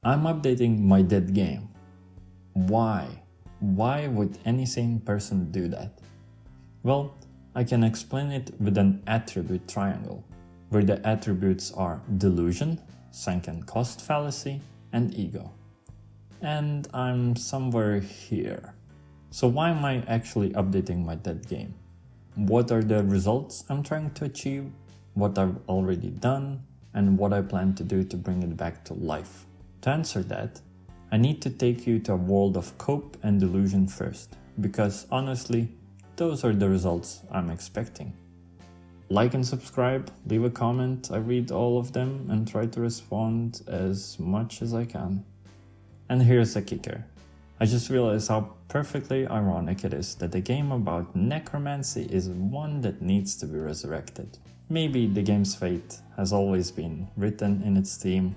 I'm updating my dead game. Why? Why would any sane person do that? Well, I can explain it with an attribute triangle, where the attributes are delusion, sunken cost fallacy, and ego. And I'm somewhere here. So why am I actually updating my dead game? What are the results I'm trying to achieve, what I've already done, and what I plan to do to bring it back to life? To answer that, I need to take you to a world of cope and delusion first, because honestly, those are the results I'm expecting. Like and subscribe, leave a comment, I read all of them and try to respond as much as I can. And here's the kicker. I just realized how perfectly ironic it is that a game about necromancy is one that needs to be resurrected. Maybe the game's fate has always been written in its theme,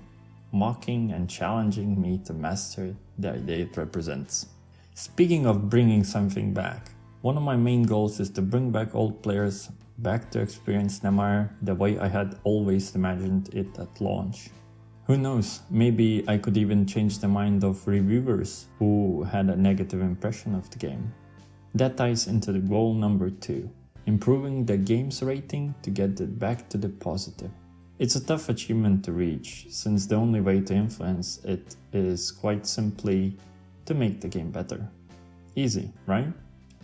mocking and challenging me to master the idea it represents. Speaking of bringing something back, one of my main goals is to bring back old players back to experience Nemire the way I had always imagined it at launch. Who knows, maybe I could even change the mind of reviewers who had a negative impression of the game. That ties into the goal number 2, improving the game's rating to get it back to the positive. It's a tough achievement to reach, since the only way to influence it is quite simply to make the game better. Easy, right?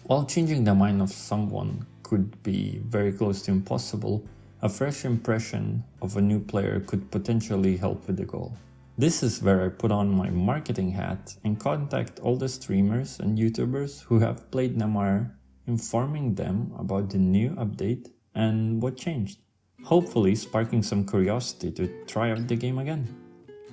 While changing the mind of someone could be very close to impossible, a fresh impression of a new player could potentially help with the goal. This is where I put on my marketing hat and contact all the streamers and YouTubers who have played Nemire, informing them about the new update and what changed. Hopefully sparking some curiosity to try out the game again.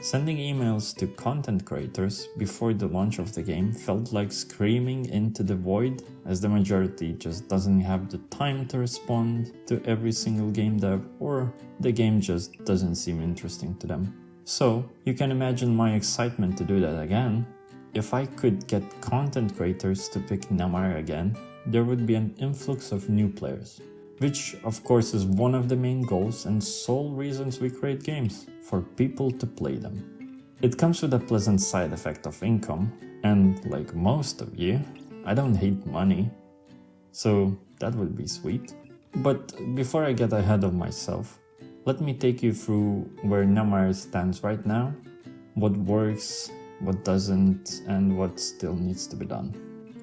Sending emails to content creators before the launch of the game felt like screaming into the void, as the majority just doesn't have the time to respond to every single game dev, or the game just doesn't seem interesting to them. So you can imagine my excitement to do that again. If I could get content creators to pick Nemire again, there would be an influx of new players. Which of course is one of the main goals and sole reasons we create games, for people to play them. It comes with a pleasant side effect of income, and like most of you, I don't hate money, so that would be sweet. But before I get ahead of myself, let me take you through where Nemire stands right now, what works, what doesn't, and what still needs to be done.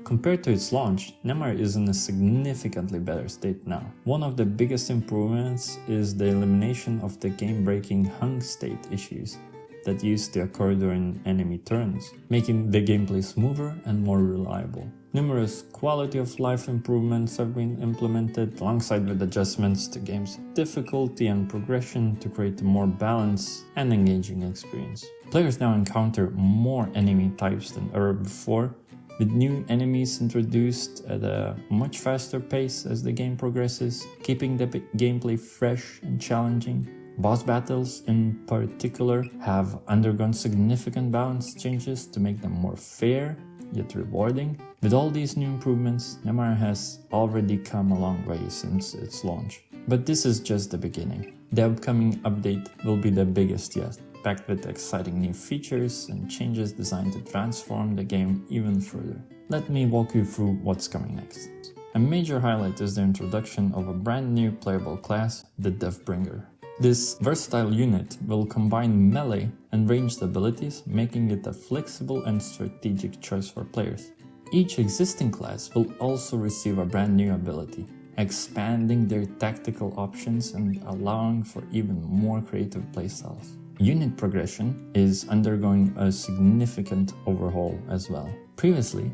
Compared to its launch, Nemire is in a significantly better state now. One of the biggest improvements is the elimination of the game-breaking hung state issues that used to occur during enemy turns, making the gameplay smoother and more reliable. Numerous quality of life improvements have been implemented alongside with adjustments to game's difficulty and progression to create a more balanced and engaging experience. Players now encounter more enemy types than ever before, with new enemies introduced at a much faster pace as the game progresses, keeping the gameplay fresh and challenging. Boss battles in particular have undergone significant balance changes to make them more fair, yet rewarding. With all these new improvements, Nemire has already come a long way since its launch. But this is just the beginning. The upcoming update will be the biggest yet, packed with exciting new features and changes designed to transform the game even further. Let me walk you through what's coming next. A major highlight is the introduction of a brand new playable class, the Deathbringer. This versatile unit will combine melee and ranged abilities, making it a flexible and strategic choice for players. Each existing class will also receive a brand new ability, expanding their tactical options and allowing for even more creative playstyles. Unit progression is undergoing a significant overhaul as well. Previously,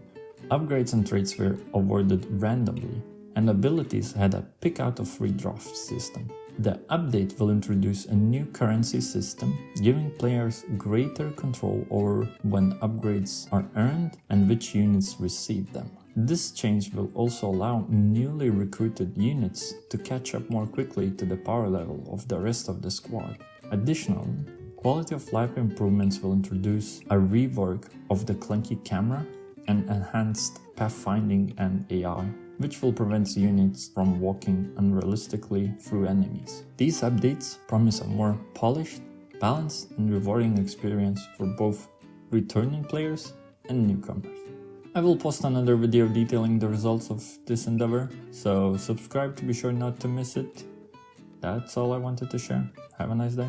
upgrades and traits were awarded randomly, and abilities had a pick out of free draft system. The update will introduce a new currency system, giving players greater control over when upgrades are earned and which units receive them. This change will also allow newly recruited units to catch up more quickly to the power level of the rest of the squad. Additionally, quality of life improvements will introduce a rework of the clunky camera and enhanced pathfinding and AI, which will prevent units from walking unrealistically through enemies. These updates promise a more polished balanced and rewarding experience for both returning players and newcomers. I will post another video detailing the results of this endeavor, so subscribe to be sure not to miss it. That's all I wanted to share. Have a nice day.